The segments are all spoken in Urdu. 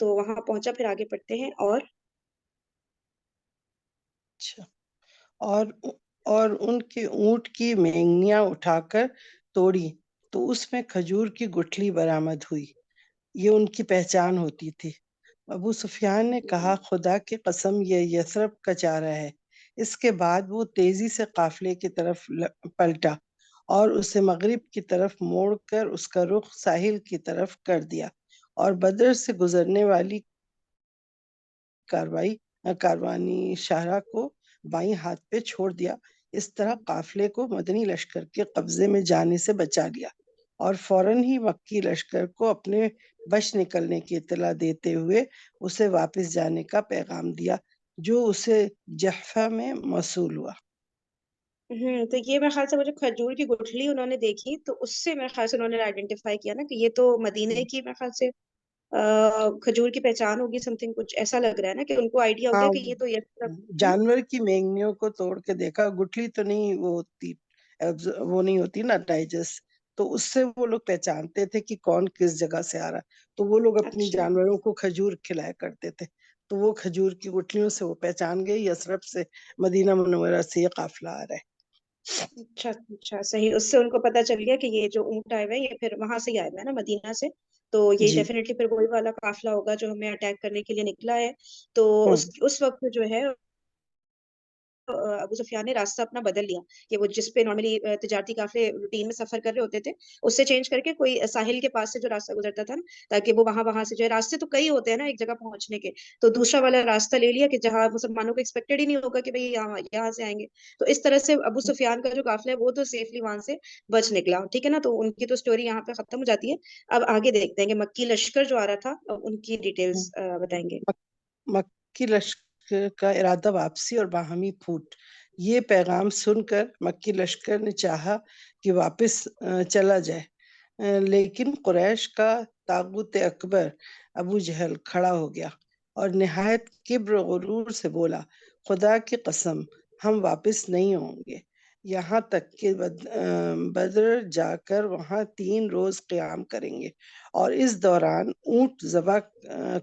تو وہاں پہنچا، پھر آگے پڑھتے ہیں. اور اچھا. اور اور ان کے اونٹ کی مینگنیاں اٹھا کر توڑی تو اس میں کھجور کی گٹھلی برآمد ہوئی. یہ ان کی پہچان ہوتی تھی. ابو سفیان نے کہا خدا کی قسم یہ یثرب کا چارہ ہے. اس کے بعد وہ تیزی سے قافلے کی طرف پلٹا اور اسے مغرب کی طرف موڑ کر اس کا رخ ساحل کی طرف کر دیا اور بدر سے گزرنے والی کاروانی شاہراہ کو بائیں ہاتھ پہ چھوڑ دیا. اس طرح قافلے کو مدنی لشکر کے قبضے میں جانے سے بچا لیا اور فوراً ہی مکی لشکر کو اپنے بچ نکلنے کی اطلاع دیتے ہوئے اسے واپس جانے کا پیغام دیا جو اسے جحفہ میں موصول ہوا. تو یہ میرے خیال سے وہ جو کھجور کی گٹھلی انہوں نے دیکھی، تو اس سے میرے خیال سے انہوں نے آئیڈینٹیفائی کیا نا کہ یہ تو مدینے کی میرے خیال سے کھجور کی پہچان ہوگی، سم تھنگ کچھ ایسا لگ رہا ہے نا کہ ان کو آئیڈیا ہو ہاں، گیا کہ یہ تو یہ. جانور کی مینگنیوں کو توڑ کے دیکھا. گٹھلی تو نہیں وہ ہوتی، وہ نہیں ہوتی نا ڈائجسٹ، تو اس سے وہ لوگ پہچانتے تھے کہ کون کس جگہ سے آ رہا ہے. تو وہ لوگ اپنی اچھا جانوروں کو کھجور کھلایا کرتے تھے. تو وہ کھجور کی گٹھلیوں سے وہ پہچان گئی یثرب سے مدینہ منورہ سے یہ قافلہ آ رہا ہے. اچھا اچھا، صحیح. اس سے ان کو پتا چل گیا کہ یہ جو اونٹ آئے ہوئے ہیں یہ پھر وہاں سے ہی آئے ہوئے ہیں نا، مدینہ سے. تو یہ جی. ڈیفینیٹلی پھر وہی والا قافلہ ہوگا جو ہمیں اٹیک کرنے کے لیے نکلا ہے. تو ہوں. اس وقت جو ہے ابو سفیان نے راستہ اپنا بدل لیا کہ وہ جس پہ نارملی تجارتی قافلے روٹین میں سفر کر رہے ہوتے تھے اس سے چینج کر کے کوئی ساحل کے پاس سے جو راستہ گزرتا تھا نا، تاکہ وہ وہاں سے جو ہے، راستے تو کئی ہوتے ہیں نا ایک جگہ پہنچنے کے، تو دوسرا والا راستہ لے لیا کہ جہاں مسلمانوں کو ایکسپیکٹڈ ہی نہیں ہوگا کہ بھئی یہاں سے آئیں گے. تو اس طرح سے ابو سفیان کا جو قافلہ ہے وہ تو سیفلی وہاں سے بچ نکلا. ٹھیک ہے نا، تو ان کی تو سٹوری یہاں پہ ختم ہو جاتی ہے. اب آگے دیکھتے ہیں کہ مکی لشکر جو آ رہا تھا ان کی ڈیٹیلز بتائیں گے. مکی لشکر کا ارادہ واپسی اور باہمی پھوٹ. یہ پیغام سن کر مکی لشکر نے چاہا کہ واپس چلا جائے، لیکن قریش کا طاغوت اکبر ابو جہل کھڑا ہو گیا اور نہایت کبر و غرور سے بولا خدا کی قسم ہم واپس نہیں ہوں گے یہاں تک کہ بدر جا کر وہاں 3 روز قیام کریں گے اور اس دوران اونٹ ذبح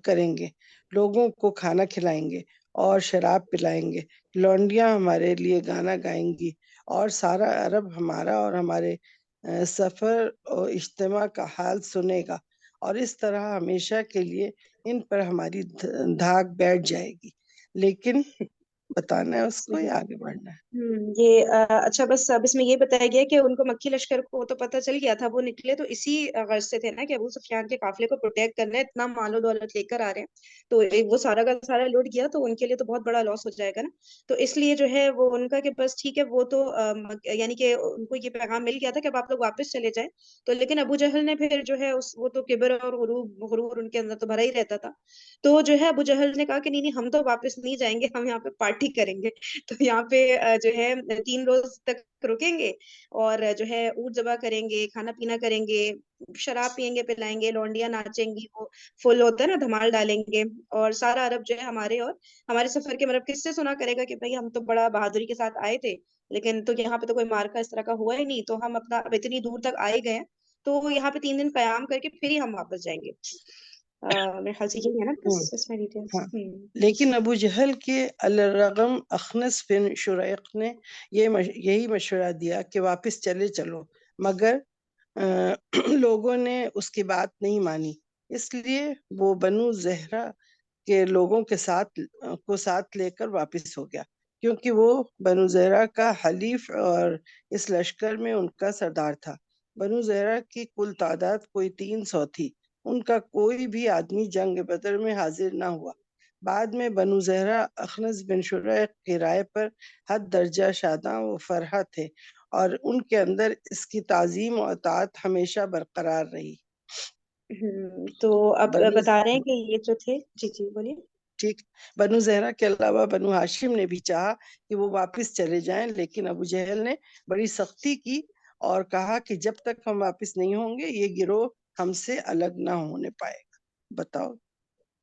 کریں گے، لوگوں کو کھانا کھلائیں گے اور شراب پلائیں گے، لونڈیاں ہمارے لیے گانا گائیں گی اور سارا عرب ہمارا اور ہمارے سفر اور اجتماع کا حال سنے گا اور اس طرح ہمیشہ کے لیے ان پر ہماری دھاک بیٹھ جائے گی. لیکن بتانا ہے اس کو یا آگے بڑھنا ہے؟ یہ اچھا، بس اب اس میں یہ بتایا گیا کہ ان کو مکی لشکر کو تو پتہ چل گیا تھا، وہ نکلے تو اسی غرض سے تھے نا کہ ابو سفیان کے قافلے کو پروٹیکٹ کرنا ہے، اتنا مال و دولت لے کر آ رہے ہیں تو وہ سارا کا سارا لوٹ گیا تو ان کے لیے تو بہت بڑا لاس ہو جائے گا نا. تو اس لیے جو ہے وہ ان کا کہ بس ٹھیک ہے، وہ تو یعنی کہ ان کو یہ پیغام مل گیا تھا کہ اب آپ لوگ واپس چلے جائیں. تو لیکن ابو جہل نے پھر جو ہے وہ تو کبر اور غرور ان کے اندر تو بھرا ہی رہتا تھا. تو جو ہے ابو جہل نے کہا کہ نہیں نہیں، ہم تو واپس نہیں جائیں گے، ہم یہاں پہ پارٹی کریں گے. تو یہاں پہ جو ہے 3 روز تک رکیں گے اور جو ہے اونٹ ذبح کریں گے، کھانا پینا کریں گے، شراب پیئیں گے پلائیں گے، لونڈیاں ناچیں گی، وہ فل ہوتا ہے نا دھمال ڈالیں گے. اور سارا عرب جو ہے ہمارے اور ہمارے سفر کے مطلب قصے سنا کرے گا کہ بھائی ہم تو بڑا بہادری کے ساتھ آئے تھے، لیکن تو یہاں پہ تو کوئی مارکا اس طرح کا ہوا ہی نہیں، تو ہم اپنا اب اتنی دور تک آئے گئے ہیں تو یہاں پہ 3 دن قیام کر کے پھر ہی ہم واپس جائیں گے. میرے خیال سے یہی ہے نا بس ہوں. اس میں ڈیٹیلز. ہاں، لیکن ابو جہل کے الرغم اخنس بن شریق نے یہی مشورہ دیا کہ واپس چلو، مگر لوگوں نے اس کی بات نہیں مانی. اس لیے وہ بنو زہرہ کے لوگوں کے ساتھ لے کر واپس ہو گیا، کیونکہ وہ بنو زہرہ کا حلیف اور اس لشکر میں ان کا سردار تھا. بنو زہرہ کی کل تعداد کوئی 300 تھی. ان کا کوئی بھی آدمی جنگ بدر میں حاضر نہ ہوا. بعد میں بنو زہرہ اخنس بن شریق کی رائے پر حد درجہ شاداں و فرحہ تھے اور ان کے اندر اس کی تعظیم و اطاعت ہمیشہ برقرار رہی. تو اب بنو بتا رہے ہیں کہ یہ جو تھے، جی جی بولیے. ٹھیک، بنو زہرہ کے علاوہ بنو ہاشم نے بھی چاہا کہ وہ واپس چلے جائیں، لیکن ابو جہل نے بڑی سختی کی اور کہا کہ جب تک ہم واپس نہیں ہوں گے یہ گروہ ہم سے الگ نہ ہونے پائے گا. بتاؤ.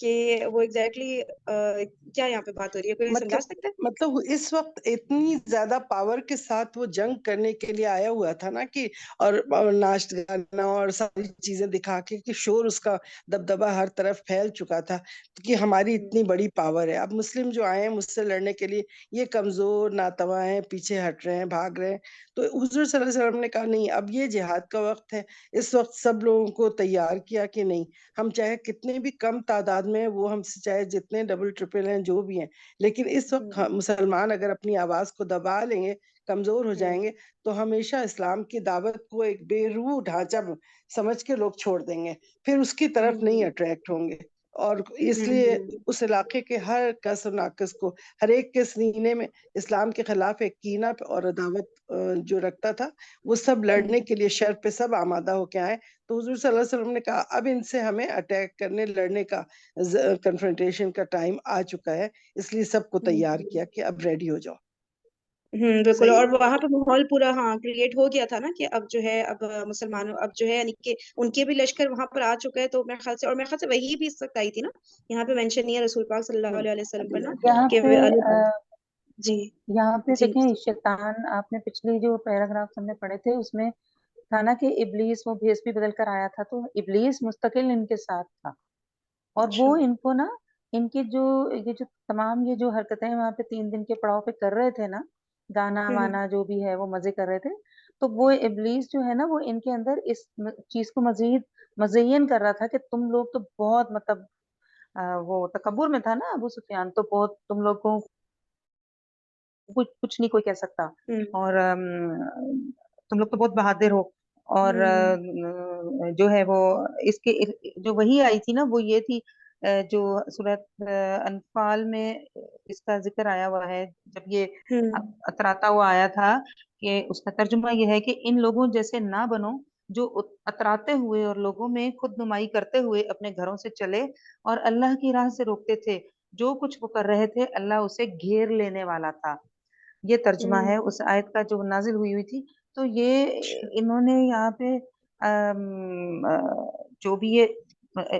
کہ وہ ایگزیکٹلی کیا یہاں پہ بات ہو رہی ہے، کوئی سمجھا سکتا ہے؟ مطلب اس وقت اتنی زیادہ پاور کے ساتھ وہ جنگ کرنے کے لیے آیا ہوا تھا نا کہ اور ناچ گانا اور ساری چیزیں دکھا کے کہ شور اس کا دبدبا ہر طرف پھیل چکا تھا کہ ہماری اتنی بڑی پاور ہے. اب مسلم جو آئے ہیں مجھ سے لڑنے کے لیے یہ کمزور ناتواں ہیں، پیچھے ہٹ رہے ہیں، بھاگ رہے ہیں. تو حضور صلی اللہ علیہ وسلم نے کہا نہیں، اب یہ جہاد کا وقت ہے. اس وقت سب لوگوں کو تیار کیا کہ نہیں، ہم چاہے کتنے بھی کم تعداد میں ہیں، وہ ہم سے چاہے جتنے ڈبل ٹرپل ہیں جو بھی ہیں، لیکن اس وقت مسلمان اگر اپنی آواز کو دبا لیں گے، کمزور ہو جائیں گے، تو ہمیشہ اسلام کی دعوت کو ایک بے روح ڈھانچہ سمجھ کے لوگ چھوڑ دیں گے، پھر اس کی طرف نہیں اٹریکٹ ہوں گے. اور اس لیے اس علاقے کے ہر کس و ناقص کو، ہر ایک کے سینے میں اسلام کے خلاف ایک کینہ اور عداوت جو رکھتا تھا، وہ سب لڑنے کے لیے شر پہ سب آمادہ ہو کے آئے. تو حضور صلی اللہ علیہ وسلم نے کہا اب ان سے ہمیں اٹیک کرنے، لڑنے کا، کنفرنٹیشن کا ٹائم آ چکا ہے، اس لیے سب کو تیار کیا کہ اب ریڈی ہو جاؤ. بالکل. صحیح اور وہاں پہ ماحول پورا کریٹ ہو گیا تھا نا کہ اب جو ہے، اب مسلمانوں، اب جو ہے یعنی کہ ان کے بھی لشکر وہاں پر آ چکے ہیں. تو میرے خیال سے، اور میرے خیال سے وہی بھی اس وقت آئی تھی نا، یہاں پہ مینشن نہیں ہے رسول پاک صلی اللہ علیہ وسلم پر نا یہاں کہ پہ جی یہاں پہ جی دیکھیں شیطان، آپ نے پچھلی جو پیراگراف ہم نے پڑھے تھے اس میں تھا نا کہ ابلیس وہ بھیس بھی بدل کر آیا تھا، تو ابلیس مستقل ان کے ساتھ تھا، اور وہ ان کو نا، ان کی جو یہ جو تمام یہ جو حرکتیں وہاں پہ 3 دن کے پڑاؤ پہ کر رہے تھے نا، گانا وانا جو بھی ہے وہ مزے کر رہے تھے، تو وہ ابلیس جو ہے نا وہ ان کے اندر اس چیز کو مزید مزین کر رہا تھا کہ تم لوگ تو بہت مطلب وہ تکبر میں تھا نا ابو سفیان، تو بہت تم لوگ کو کچھ نہیں کوئی کہہ سکتا، اور تم لوگ تو بہت بہادر ہو. اور جو ہے وہ اس کے جو وہی آئی تھی نا وہ یہ تھی جو سورۃ انفال میں اس کا ذکر آیا ہوا ہے، جب یہ اتراتا ہوا آیا تھا کہ اس کا ترجمہ یہ ہے کہ ان لوگوں جیسے نہ بنو جو اتراتے ہوئے اور لوگوں میں خود نمائی کرتے ہوئے اپنے گھروں سے چلے اور اللہ کی راہ سے روکتے تھے. جو کچھ وہ کر رہے تھے اللہ اسے گھیر لینے والا تھا. یہ ترجمہ ہے اس آیت کا جو نازل ہوئی تھی. تو یہ انہوں نے یہاں پہ جو بھی یہ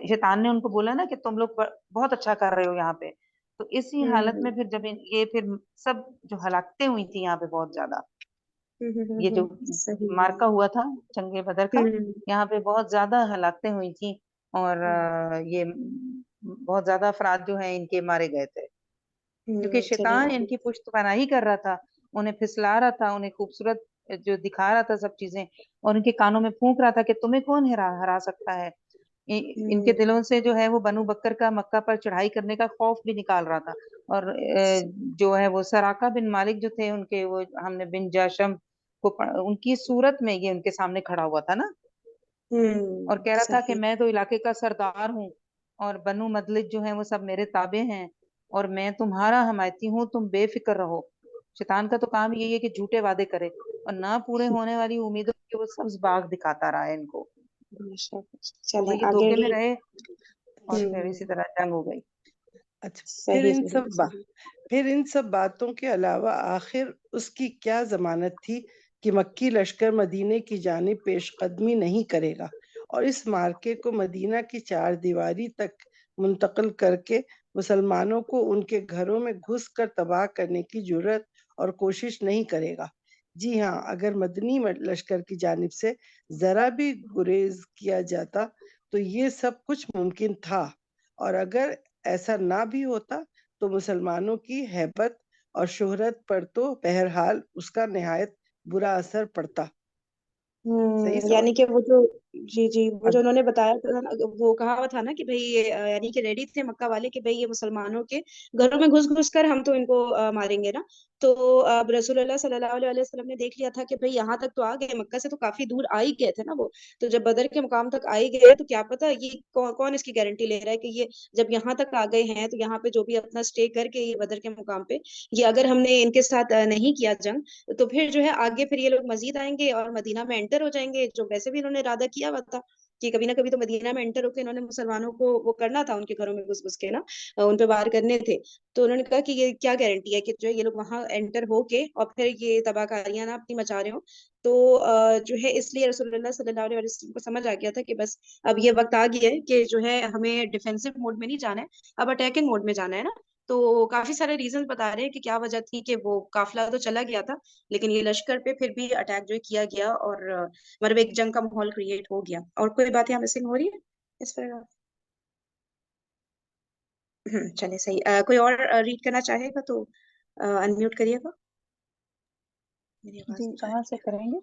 شیطان نے ان کو بولا نا کہ تم لوگ بہت اچھا کر رہے ہو یہاں پہ، تو اسی حالت میں پھر جب یہ پھر سب جو ہلاکتیں ہوئی تھی یہاں پہ بہت زیادہ، یہ جو مارکا ہوا تھا جنگ بدر کا، یہاں پہ بہت زیادہ ہلاکتیں ہوئی تھیں، اور یہ بہت زیادہ افراد جو ہیں ان کے مارے گئے تھے، کیونکہ شیطان ان کی پشت پناہی کر رہا تھا، انہیں پھسلا رہا تھا، انہیں خوبصورت جو دکھا رہا تھا سب چیزیں، اور ان کے کانوں میں پھونک رہا تھا کہ تمہیں کون ہرا سکتا ہے. ان کے دلوں سے جو ہے وہ بنو بکر کا مکہ پر چڑھائی کرنے کا خوف بھی نکال رہا تھا. اور جو ہے وہ سراقہ بن مالک جو تھے ان کے، وہ ہم نے بن جاشم کو ان کی صورت میں یہ ان کے سامنے کھڑا ہوا تھا نا، اور کہہ رہا تھا کہ میں تو علاقے کا سردار ہوں اور بنو مدلج جو ہیں وہ سب میرے تابع ہیں اور میں تمہارا حمایتی ہوں، تم بے فکر رہو. شیطان کا تو کام یہی ہے کہ جھوٹے وعدے کرے اور نہ پورے ہونے والی امیدوں کے وہ سبز باغ دکھاتا رہا ہے ان کو، اور یہ دھوکے میں رہے اور پھر اسی طرح جنگ ہو گئی. اچھا، پھر ان سب باتوں کے علاوہ آخر اس کی کیا ضمانت تھی کہ مکی لشکر مدینے کی جانب پیش قدمی نہیں کرے گا اور اس مارکے کو مدینہ کی 4 دیواری تک منتقل کر کے مسلمانوں کو ان کے گھروں میں گھس کر تباہ کرنے کی جرات اور کوشش نہیں کرے گا. جی ہاں، اگر مدنی لشکر کی جانب سے ذرا بھی گریز کیا جاتا تو یہ سب کچھ ممکن تھا، اور اگر ایسا نہ بھی ہوتا تو مسلمانوں کی ہیبت اور شہرت پر تو بہرحال اس کا نہایت برا اثر پڑتا. صحیح یعنی سمجھ؟ کہ وہ جو جی وہ جو انہوں نے بتایا تھا، وہ کہا تھا نا کہ بھئی یعنی کہ ریڈی تھے مکہ والے کہ بھئی یہ مسلمانوں کے گھروں میں گھس گھس کر ہم تو ان کو ماریں گے نا. تو اب رسول اللہ صلی اللہ علیہ وسلم نے دیکھ لیا تھا کہ بھئی یہاں تک تو آ گئے، مکہ سے تو کافی دور آ ہی گئے تھے نا وہ، تو جب بدر کے مقام تک آ ہی گئے تو کیا پتا یہ کون اس کی گارنٹی لے رہا ہے کہ یہ جب یہاں تک آ گئے ہیں تو یہاں پہ جو بھی اپنا اسٹے کر کے یہ بدر کے مقام پہ یہ اگر ہم نے ان کے ساتھ نہیں کیا جنگ تو پھر جو ہے آگے پھر یہ لوگ مزید آئیں گے اور مدینہ میں انٹر ہو جائیں گے، جو ویسے بھی انہوں نے ارادہ کیا ہوا تھا. کہ کبھی نہ کبھی تو مدینہ میں انٹر ہو کے انہوں نے مسلمانوں کو وہ کرنا تھا، ان کے گھروں میں گھس گھس کے نا ان پہ وار کرنے تھے. تو انہوں نے کہا کہ یہ کیا گارنٹی ہے کہ جو ہے یہ لوگ وہاں انٹر ہو کے اور پھر یہ تباہ کاریاں نا اپنی مچا رہے ہوں. تو جو ہے اس لیے رسول اللہ صلی اللہ علیہ وسلم کو سمجھ آ گیا تھا کہ بس اب یہ وقت آ گیا ہے کہ جو ہے ہمیں ڈیفینسو موڈ میں نہیں جانا ہے، اب اٹیکنگ موڈ میں جانا ہے نا. تو کافی سارے ریزن بتا رہے ہیں کہ کیا وجہ تھی کہ وہ قافلہ تو چلا گیا تھا لیکن یہ لشکر پہ پھر بھی اٹیک جو ہے کیا گیا اور مطلب ایک جنگ کا ماحول کریٹ ہو گیا. اور کوئی بات یہاں مسنگ ہو رہی ہے اس پر؟ چلے صحیح. کوئی اور ریڈ کرنا چاہے گا تو انمیوٹ کریے گا. میری آواز جی نہیں جا کہاں سے کریں گے؟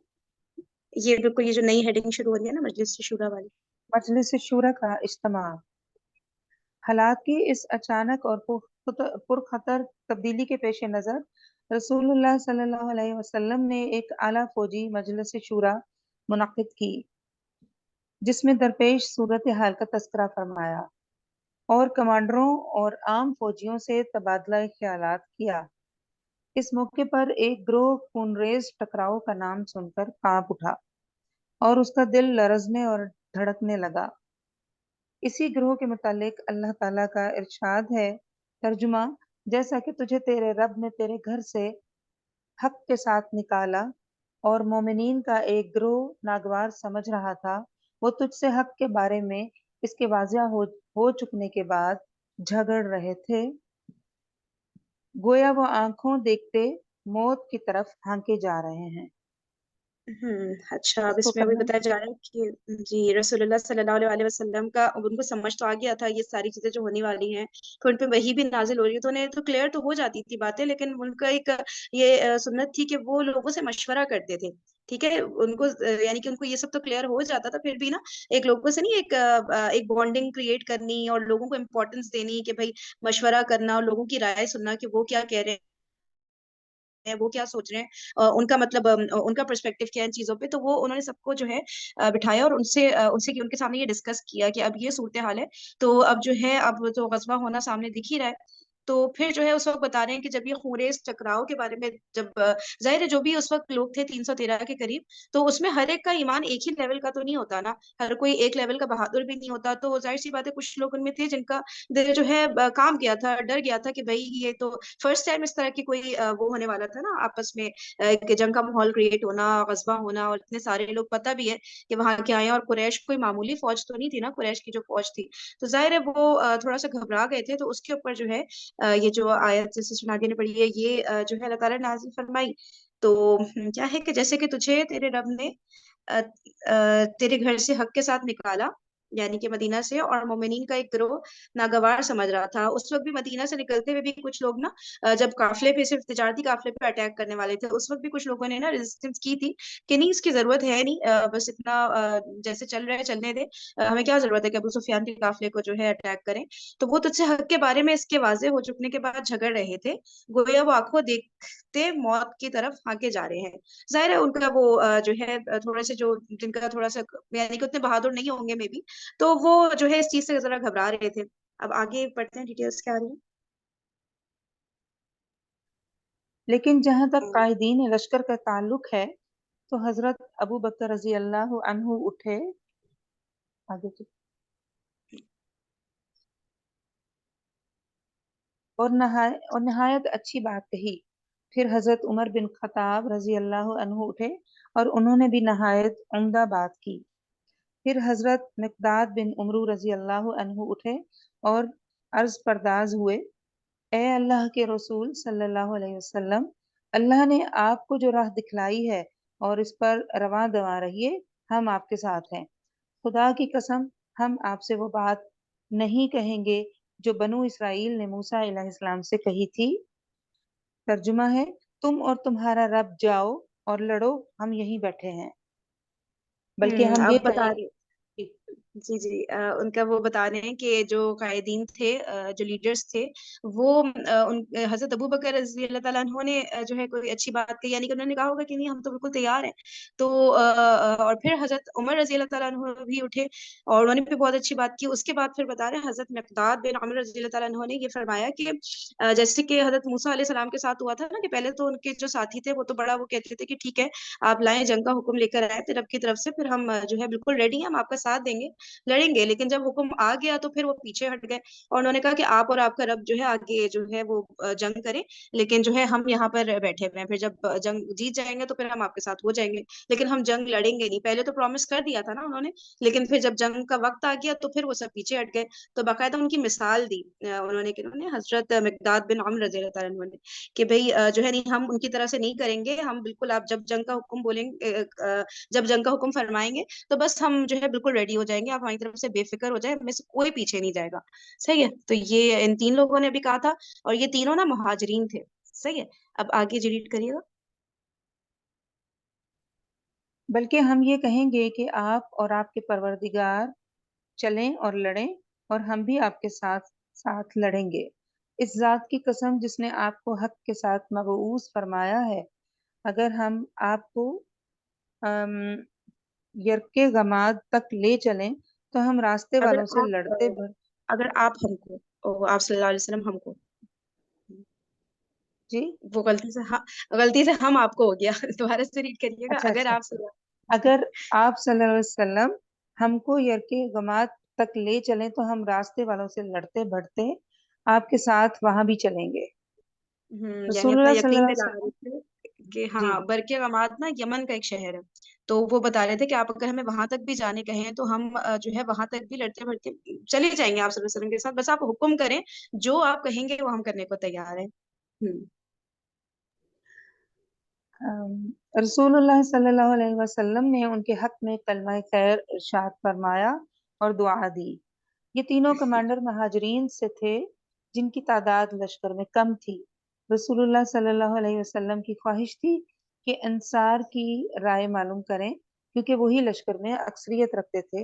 یہ بالکل یہ جو نئی ہیڈنگ شروع ہو رہی ہے نا مجلس شورا والی. مجلس شورا کا اجتماع. حالات کی اس اچانک اور پرخطر تبدیلی کے پیش نظر رسول اللہ صلی اللہ علیہ وسلم نے ایک اعلیٰ فوجی مجلس شورا منعقد کی جس میں درپیش صورتحال کا تذکرہ فرمایا اور کمانڈروں اور عام فوجیوں سے تبادلہ خیالات کیا. اس موقع پر ایک گروہ خونریز ٹکراؤ کا نام سن کر کانپ اٹھا اور اس کا دل لرزنے اور دھڑکنے لگا. اسی گروہ کے متعلق اللہ تعالیٰ کا ارشاد ہے. ترجمہ: جیسا کہ تجھے تیرے رب نے تیرے گھر سے حق کے ساتھ نکالا اور مومنین کا ایک گروہ ناگوار سمجھ رہا تھا، وہ تجھ سے حق کے بارے میں اس کے واضح ہو چکنے کے بعد جھگڑ رہے تھے، گویا وہ آنکھوں دیکھتے موت کی طرف ہانکے جا رہے ہیں. اچھا. اب اس کو اس میں بھی کرنا بتایا جا رہا ہے کہ جی رسول اللہ صلی اللہ علیہ وسلم کا ان کو سمجھ تو آ گیا تھا یہ ساری چیزیں جو ہونے والی ہیں تو ان پہ وہی بھی نازل ہو رہی ہے تو انہیں تو کلیئر تو ہو جاتی تھی باتیں لیکن ان کا ایک یہ سنت تھی کہ وہ لوگوں سے مشورہ کرتے تھے. ٹھیک ہے ان کو یعنی کہ ان کو یہ سب تو کلیئر ہو جاتا تھا پھر بھی نا ایک لوگوں سے نہیں ایک بانڈنگ کریٹ کرنی اور لوگوں کو امپورٹینس دینی کہ بھائی مشورہ کرنا اور لوگوں کی رائے سننا کہ وہ کیا کہہ رہے ہیں وہ کیا سوچ رہے ہیں ان کا مطلب ان کا پرسپیکٹو کیا ہے ان چیزوں پہ. تو وہ انہوں نے سب کو جو ہے بٹھایا اور ان کے سامنے یہ ڈسکس کیا کہ اب یہ صورتحال ہے تو اب جو ہے اب تو غزوہ ہونا سامنے دکھ ہی رہا ہے. تو پھر جو ہے اس وقت بتا رہے ہیں کہ جب یہ خونریز ٹکراؤ کے بارے میں جب ظاہر ہے جو بھی اس وقت لوگ تھے 313 کے قریب تو اس میں ہر ایک کا ایمان ایک ہی لیول کا تو نہیں ہوتا نا، ہر کوئی ایک لیول کا بہادر بھی نہیں ہوتا. تو ظاہر سی بات ہے کچھ لوگ ان میں تھے جن کا دل جو ہے کام کیا تھا، ڈر گیا تھا کہ بھائی یہ تو فرسٹ ٹائم اس طرح کی کوئی وہ ہونے والا تھا نا آپس میں کہ جنگ کا ماحول کریٹ ہونا، غصبہ ہونا اور اتنے سارے لوگ پتہ بھی ہے کہ وہاں کے آئے اور قریش کوئی معمولی فوج تو نہیں تھی نا، قریش کی جو فوج تھی تو ظاہر ہے وہ تھوڑا سا گھبرا گئے تھے. تو اس کے اوپر جو ہے یہ جو آیت جیسے سناگے نے پڑھی ہے یہ جو ہے اللہ تعالیٰ نے نازل فرمائی. تو کیا ہے کہ جیسے کہ تجھے تیرے رب نے تیرے گھر سے حق کے ساتھ نکالا یعنی کہ مدینہ سے اور مومنین کا ایک گروہ ناگوار سمجھ رہا تھا. اس وقت بھی مدینہ سے نکلتے ہوئے بھی کچھ لوگ نا جب قافلے پہ صرف تجارتی قافلے پہ اٹیک کرنے والے تھے اس وقت بھی کچھ لوگوں نے نا ریزسٹنس کی تھی کہ نہیں اس کی ضرورت ہے نہیں، بس اتنا جیسے چل رہے چلنے دے، ہمیں کیا ضرورت ہے کہ ابو سفیان کے قافلے کو جو ہے اٹیک کریں. تو وہ تجھ سے حق کے بارے میں اس کے واضح ہو چکنے کے بعد جھگڑ رہے تھے، گویا وہ آنکھوں دیکھتے موت کی طرف ہانکے جا رہے ہیں. ظاہر ہے ان کا وہ جو ہے تھوڑے سے جو جن کا تھوڑا سا یعنی کہ اتنے بہادر نہیں ہوں گے مے بی تو وہ جو ہے اس چیز سے ذرا گھبرا رہے تھے. اب آگے پڑھتے ہیں ڈیٹیلز کیا آ رہی لیکن جہاں تک ہیں. قائدین لشکر کا تعلق ہے تو حضرت ابو بکر رضی اللہ عنہ اٹھے آگے اور نہایت اچھی بات کہی. پھر حضرت عمر بن خطاب رضی اللہ عنہ اٹھے اور انہوں نے بھی نہایت عمدہ بات کی. پھر حضرت مقداد بن عمرو رضی اللہ عنہ اٹھے اور عرض پرداز ہوئے، اے اللہ کے رسول صلی اللہ علیہ وسلم، اللہ نے آپ کو جو راہ دکھلائی ہے اور اس پر رواں دواں رہیے، ہم آپ کے ساتھ ہیں. خدا کی قسم ہم آپ سے وہ بات نہیں کہیں گے جو بنو اسرائیل نے موسیٰ علیہ السلام سے کہی تھی. ترجمہ ہے، تم اور تمہارا رب جاؤ اور لڑو، ہم یہیں بیٹھے ہیں. بلکہ ہم اب یہ بتا کہیں رہی گے جی جی ان کا وہ بتا رہے ہیں کہ جو قائدین تھے، جو لیڈرز تھے، وہ حضرت ابو بکر رضی اللہ تعالیٰ عنہ نے جو ہے کوئی اچھی بات کہی، یعنی کہ انہوں نے کہا ہوگا کہ نہیں ہم تو بالکل تیار ہیں. تو اور پھر حضرت عمر رضی اللہ تعالیٰ عنہ بھی اٹھے اور انہوں نے بھی بہت اچھی بات کی. اس کے بعد پھر بتا رہے ہیں حضرت مقداد بن عمر رضی اللہ تعالیٰ عنہ نے یہ فرمایا کہ جیسے کہ حضرت موسیٰ علیہ السلام کے ساتھ ہوا تھا نا، کہ پہلے تو ان کے جو ساتھی تھے وہ تو بڑا وہ کہتے تھے کہ ٹھیک ہے آپ لائیں، جنگ کا حکم لے کر آئے پھر رب کی طرف سے، پھر ہم جو ہے بالکل ریڈی ہیں، ہم آپ کا ساتھ دیں گے، لڑیں گے. لیکن جب حکم آ گیا تو پھر وہ پیچھے ہٹ گئے اور انہوں نے کہا کہ آپ اور آپ کا رب جو ہے آگے جو ہے وہ جنگ کرے، لیکن جو ہے ہم یہاں پر بیٹھے ہوئے ہیں، پھر جب جنگ جیت جائیں گے تو پھر ہم آپ کے ساتھ ہو جائیں گے، لیکن ہم جنگ لڑیں گے نہیں. پہلے تو پرومس کر دیا تھا نا انہوں نے، لیکن پھر جب جنگ کا وقت آ گیا تو پھر وہ سب پیچھے ہٹ گئے. تو باقاعدہ ان کی مثال دی انہوں نے حضرت مقداد بن عمر رضی اللہ تعالیٰ عنہ نے، کہ بھئی جو ہے نہیں ہم ان کی طرح سے نہیں کریں گے، ہم بالکل آپ جب جنگ کا حکم بولیں گے، جب جنگ کا حکم فرمائیں گے تو بس ہم جو ہے بالکل ریڈی ہو جائیں گے، آپ ہماری طرف سے بے فکر ہو جائے، ہمیں سے کوئی پیچھے نہیں جائے گا. صحیح ہے. تو یہ ان تین لوگوں نے بھی کہا تھا اور یہ تینوں نا مہاجرین تھے. صحیح ہے. اب آگے جی ریڈ کریے گا. بلکہ ہم یہ کہیں گے کہ آپ اور آپ کے پروردگار چلیں اور لڑیں، اور ہم بھی آپ کے ساتھ ساتھ لڑیں گے. اس ذات کی قسم جس نے آپ کو حق کے ساتھ مبعوث فرمایا ہے، اگر ہم آپ کو یرک غماد تک لے چلیں تو ہم راستے اگر والوں سے آپ لڑتے اگر آپ ہم کو آپ صلی اللہ علیہ وسلم ہم کو، جی وہ غلطی سے ہم آپ کو ہو گیا. دوبارہ سے ریڈ کریے گا. اچھا اگر اچھا، آپ صلی اگر آپ صلی اللہ علیہ وسلم ہم کو یرک غماد تک لے چلیں تو ہم راستے والوں سے لڑتے بڑھتے آپ کے ساتھ وہاں بھی چلیں گے. یعنی رسول اپنا اللہ صلی یقین اللہ علیہ دلا وسلم، رہے تھے کہ جی ہاں برقیہ غماد نا یمن کا ایک شہر ہے. تو وہ بتا رہے تھے کہ آپ اگر ہمیں وہاں تک بھی جانے کہیں تو ہم جو ہے وہاں تک بھی لڑتے بڑھتے چلے جائیں گے آپ صلی اللہ علیہ وسلم کے ساتھ، بس آپ حکم کریں، جو آپ کہیں گے وہ ہم کرنے کو تیار ہیں. رسول اللہ صلی اللہ علیہ وسلم نے ان کے حق میں کلمہ خیر ارشاد فرمایا اور دعا دی. یہ تینوں کمانڈر مہاجرین سے تھے جن کی تعداد لشکر میں کم تھی. رسول اللہ صلی اللہ علیہ وسلم کی خواہش تھی کہ انصار کی رائے معلوم کریں، کیونکہ وہی لشکر میں اکثریت رکھتے تھے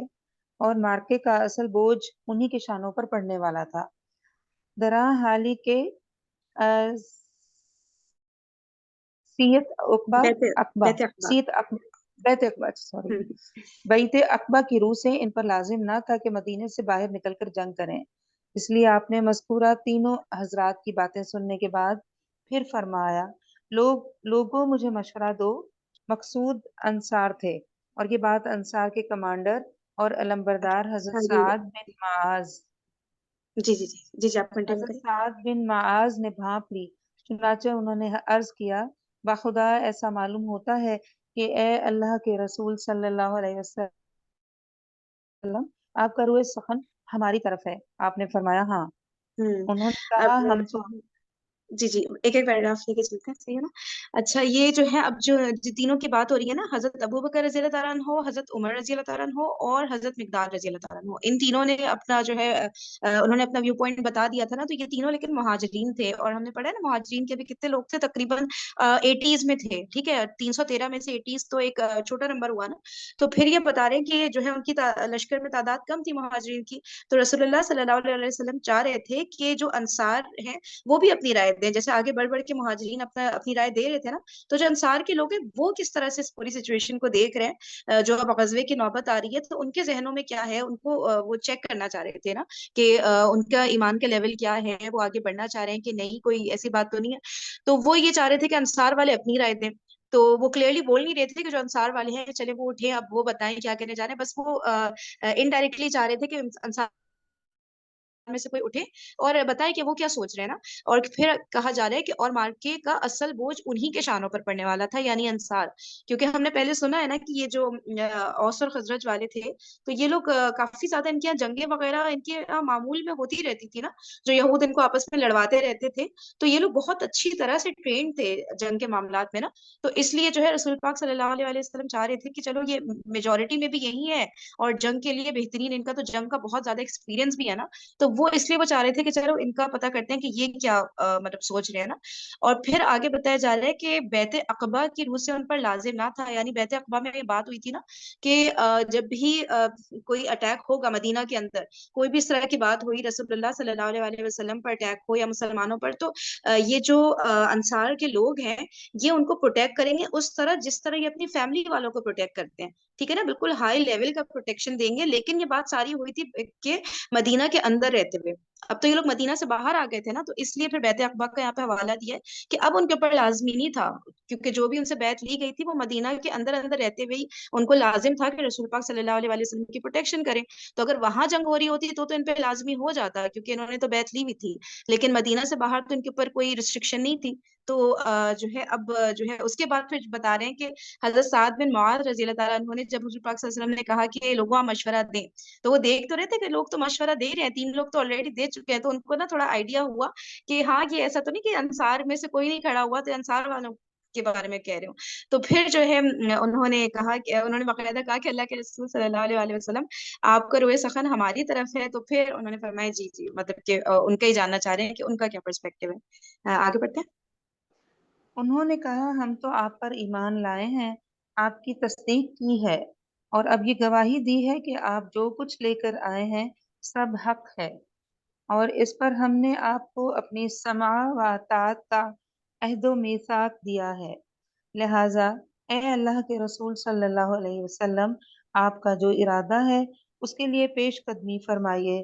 اور مارکے کا اصل بوجھ انہی کے شانوں پر پڑنے والا تھا. درا حالی کے سیت اقبا اقبا بیت اقبا. سیت بیت اقبا سوری بیت اقبا کی روح سے ان پر لازم نہ تھا کہ مدینے سے باہر نکل کر جنگ کریں، اس لیے آپ نے مذکورہ تینوں حضرات کی باتیں سننے کے بعد پھر فرمایا، لوگوں مجھے مشورہ دو. مقصود انصار تھے، اور یہ بات انصار کے کمانڈر اور علمبردار حضرت ہاں جی سعد بن معاذ جی جی جی جی جی آپ کنٹینیو حضرت کریں. سعد بن معاذ نے بھانپ لی. چنانچہ انہوں نے عرض کیا، باخدا ایسا معلوم ہوتا ہے کہ اے اللہ کے رسول صلی اللہ علیہ وسلم، آپ کا روح سخن ہماری طرف ہے. آپ نے فرمایا ہاں. ہوں انہوں نے کہا اب ہم تو جی جی ایک ایک پیراگراف لے کے چلتے ہیں. صحیح ہے نا. اچھا یہ جو ہے اب جو تینوں کی بات ہو رہی ہے نا، حضرت ابو بکر رضی اللہ تعالیٰ عنہ، حضرت عمر رضی اللہ تعالیٰ عنہ اور حضرت مقداد رضی اللہ تعالیٰ عنہ، ان تینوں نے اپنا جو ہے انہوں نے اپنا ویو پوائنٹ بتا دیا تھا نا. تو یہ تینوں لیکن مہاجرین تھے، اور ہم نے پڑھا ہے نا مہاجرین کے بھی کتنے لوگ تھے، تقریباً 80s میں تھے. ٹھیک ہے. 313 میں سے 80s تو ایک چھوٹا نمبر ہوا نا. تو پھر یہ بتا رہے ہیں کہ جو ہے ان کی لشکر میں تعداد کم تھی مہاجرین کی. تو رسول اللہ صلی اللہ علیہ وسلم چاہ رہے تھے کہ جو انصار ہیں وہ بھی اپنی رائے دیں، جیسے آگے بڑھ بڑھ کے مہاجرین اپنی رائے دے رہے تھے نا. تو جو انصار کے لوگ ہیں وہ کس طرح سے اس پوری سچویشن کو دیکھ رہے ہیں، جو اب غزوے کی نوبت آ رہی ہے تو ان کے ذہنوں میں کیا ہے، ان کو وہ چیک کرنا چاہ رہے تھے نا کہ ان کا ایمان کا لیول کیا ہے، وہ آگے بڑھنا چاہ رہے ہیں کہ نہیں، کوئی ایسی بات تو نہیں ہے. تو وہ یہ چاہ رہے تھے کہ انصار والے اپنی رائے دیں. تو وہ کلیئرلی بول نہیں رہے تھے کہ جو انصار والے ہیں چلے وہ اٹھے اب وہ بتائیں کیا کہنے جا رہے ہیں، بس وہ انڈائریکٹلی چاہ رہے تھے کہ انصار میں سے کوئی اٹھے اور بتائے کہ وہ کیا سوچ رہے ہیں نا. اور پھر کہا جا رہا ہے کہ اور مارکے کا اصل بوجھ انہی کے شانوں پر پڑنے والا تھا، یعنی انصار. کیونکہ ہم نے پہلے سنا ہے نا کہ یہ جو اوس اور خزرج والے تھے تو یہ لوگ کافی زیادہ ان کی جنگیں وغیرہ ان کے معمول میں ہوتی رہتی تھی نا، جو یہود ان کو آپس میں لڑواتے رہتے تھے. تو یہ لوگ بہت اچھی طرح سے ٹرینڈ تھے جنگ کے معاملات میں نا. تو اس لیے جو ہے رسول پاک صلی اللہ علیہ وسلم چاہ رہے تھے کہ چلو یہ میجورٹی میں بھی یہی ہے اور جنگ کے لیے بہترین ان کا تو جنگ کا بہت زیادہ ایکسپیرینس بھی ہے نا، تو وہ اس لیے وہ چاہ رہے تھے کہ چلو ان کا پتہ کرتے ہیں کہ یہ کیا مطلب سوچ رہے ہیں نا. اور پھر آگے بتایا جا رہا ہے کہ بیعت عقبہ کی روح سے ان پر لازم نہ تھا. یعنی بیعت عقبہ میں یہ بات ہوئی تھی نا کہ جب بھی کوئی اٹیک ہوگا مدینہ کے اندر، کوئی بھی اس طرح کی بات ہوئی، رسول اللہ صلی اللہ علیہ وسلم پر اٹیک ہو یا مسلمانوں پر، تو یہ جو انصار کے لوگ ہیں یہ ان کو پروٹیکٹ کریں گے اس طرح جس طرح یہ اپنی فیملی والوں کو پروٹیکٹ کرتے ہیں. ٹھیک ہے نا، بالکل ہائی لیول کا پروٹیکشن دیں گے. لیکن یہ بات ساری ہوئی تھی کہ مدینہ کے اندر رہتے ہوئے. اب تو یہ لوگ مدینہ سے باہر آ گئے تھے نا، تو اس لیے پھر بیعت عقبہ کا یہاں پہ حوالہ دیا ہے کہ اب ان کے اوپر لازمی نہیں تھا، کیونکہ جو بھی ان سے بیعت لی گئی تھی وہ مدینہ کے اندر اندر رہتے ہوئے ان کو لازم تھا کہ رسول پاک صلی اللہ علیہ وسلم کی پروٹیکشن کریں. تو اگر وہاں جنگ ہو رہی ہوتی تو ان پہ لازمی ہو جاتا، کیونکہ انہوں نے تو بیعت لی ہوئی تھی. لیکن مدینہ سے باہر تو ان کے اوپر کوئی ریسٹرکشن نہیں تھی. تو جو ہے اب جو ہے اس کے بعد پھر بتا رہے ہیں کہ حضرت سعد بن معاذ رضی اللہ تعالیٰ عنہ نے جب حضور پاک صلی اللہ علیہ وسلم نے کہا کہ لوگوں مشورہ دیں، تو وہ دیکھ تو رہے تھے کہ لوگ تو مشورہ دے رہے ہیں، 3 لوگ تو آلریڈی دے چکے ہیں. تو ان کو نا تھوڑا آئیڈیا ہوا کہ ہاں یہ ایسا تو نہیں کہ انصار میں سے کوئی نہیں کھڑا ہوا، تو انصار والوں کے بارے میں کہہ رہے ہوں. تو پھر جو ہے انہوں نے کہا کہ انہوں نے باقاعدہ کہا کہ اللہ کے رسول صلی اللہ علیہ وسلم آپ کا روئے سخن ہماری طرف ہے. تو پھر انہوں نے فرمایا جی جی، مطلب کہ ان کا ہی جاننا چاہ رہے ہیں کہ ان کا کیا پرسپیکٹیو ہے. آگے بڑھتے ہیں. انہوں نے کہا ہم تو آپ پر ایمان لائے ہیں، آپ کی تصدیق کی ہے، اور اب یہ گواہی دی ہے کہ آپ جو کچھ لے کر آئے ہیں سب حق ہے، اور اس پر ہم نے آپ کو اپنی سمع و اطاعت کا عہد و میثاق دیا ہے. لہٰذا اے اللہ کے رسول صلی اللہ علیہ وسلم، آپ کا جو ارادہ ہے اس کے لیے پیش قدمی فرمائیے.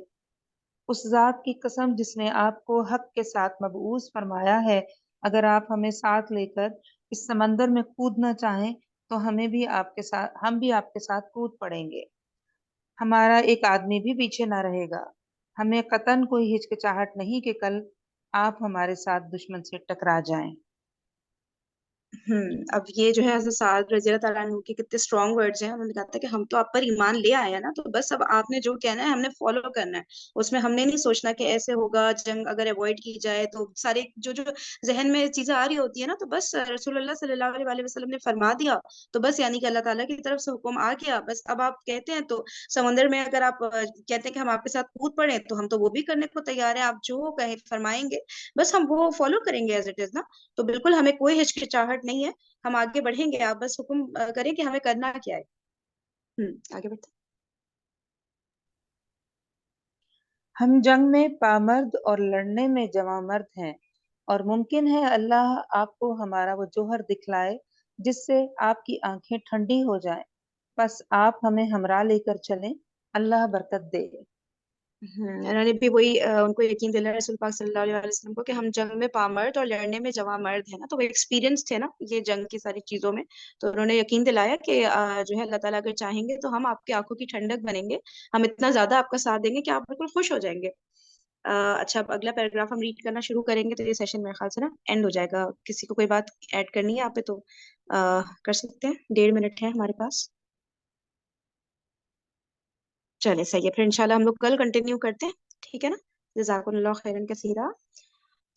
اس ذات کی قسم جس نے آپ کو حق کے ساتھ مبعوث فرمایا ہے، اگر آپ ہمیں ساتھ لے کر اس سمندر میں کودنا چاہیں تو ہم بھی آپ کے ساتھ کود پڑیں گے. ہمارا ایک آدمی بھی پیچھے نہ رہے گا. ہمیں قطعاً کوئی ہچکچاہٹ نہیں کہ کل آپ ہمارے ساتھ دشمن سے ٹکرا جائیں. اب یہ جو ہے حضرت سعد رضی اللہ تعالیٰ عنہ کے کتنے اسٹرانگ ورڈز ہیں. انہوں نے کہا تھا کہ ہم تو آپ پر ایمان لے آئے ہیں نا، تو بس اب آپ نے جو کہنا ہے ہم نے فالو کرنا ہے. اس میں ہم نے نہیں سوچنا کہ ایسے ہوگا، جنگ اگر اوائڈ کی جائے تو سارے جو ذہن میں چیزیں آ رہی ہوتی ہے نا، تو بس رسول اللہ صلی اللہ علیہ وسلم نے فرما دیا تو بس، یعنی کہ اللہ تعالیٰ کی طرف سے حکم آ گیا. بس اب آپ کہتے ہیں تو سمندر میں اگر آپ کہتے ہیں کہ ہم آپ کے ساتھ کود پڑیں تو ہم تو وہ بھی کرنے کو تیار ہیں. آپ جو کہیں فرمائیں گے بس ہم وہ فالو کریں گے ایز اٹ از نا. تو بالکل ہمیں کوئی ہچکچاہٹ نہیں ہے، ہم آگے بڑھیں گے. آپ بس حکم کریں کہ ہمیں کرنا کیا ہے. آگے بڑھتے. ہم جنگ میں پامرد اور لڑنے میں جواں مرد ہیں، اور ممکن ہے اللہ آپ کو ہمارا وہ جوہر دکھلائے جس سے آپ کی آنکھیں ٹھنڈی ہو جائیں. بس آپ ہمیں ہمراہ لے کر چلیں، اللہ برکت دے. انہوں نے بھی وہی ان کو یقین دلایا رسول پاک صلی اللہ علیہ وسلم کو کہ ہم جنگ میں پامرد اور لڑنے میں جواں مرد ہیں نا. تو وہ ایکسپیرینس تھے نا یہ جنگ کی ساری چیزوں میں. تو انہوں نے یقین دلایا کہ جو ہے اللہ تعالیٰ اگر چاہیں گے تو ہم آپ کی آنکھوں کی ٹھنڈک بنیں گے، ہم اتنا زیادہ آپ کا ساتھ دیں گے کہ آپ بالکل خوش ہو جائیں گے. اچھا، اب اگلا پیراگراف ہم ریڈ کرنا شروع کریں گے تو یہ سیشن میرے خیال سے نا اینڈ ہو جائے گا. کسی کو کوئی بات ایڈ کرنی ہے آپ پہ تو کر سکتے ہیں، 1.5 منٹ ہے ہمارے پاس. چلے صحیح ہے، پھر انشاءاللہ ہم لوگ کل کنٹینیو کرتے ہیں. ٹھیک ہے نا. جزاکم اللہ خیرا کثیرا.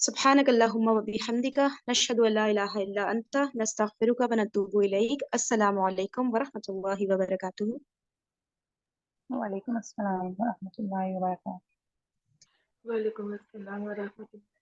سبحانک اللہم و بحمدک، نشہد ان لا الہ الا انت، نستغفرک و نتوب الیک. السلام علیکم ورحمۃ اللہ وبرکاتہ. وعلیکم السلام ورحمۃ اللہ وبرکاتہ. وعلیکم السلام ورحمۃ اللہ.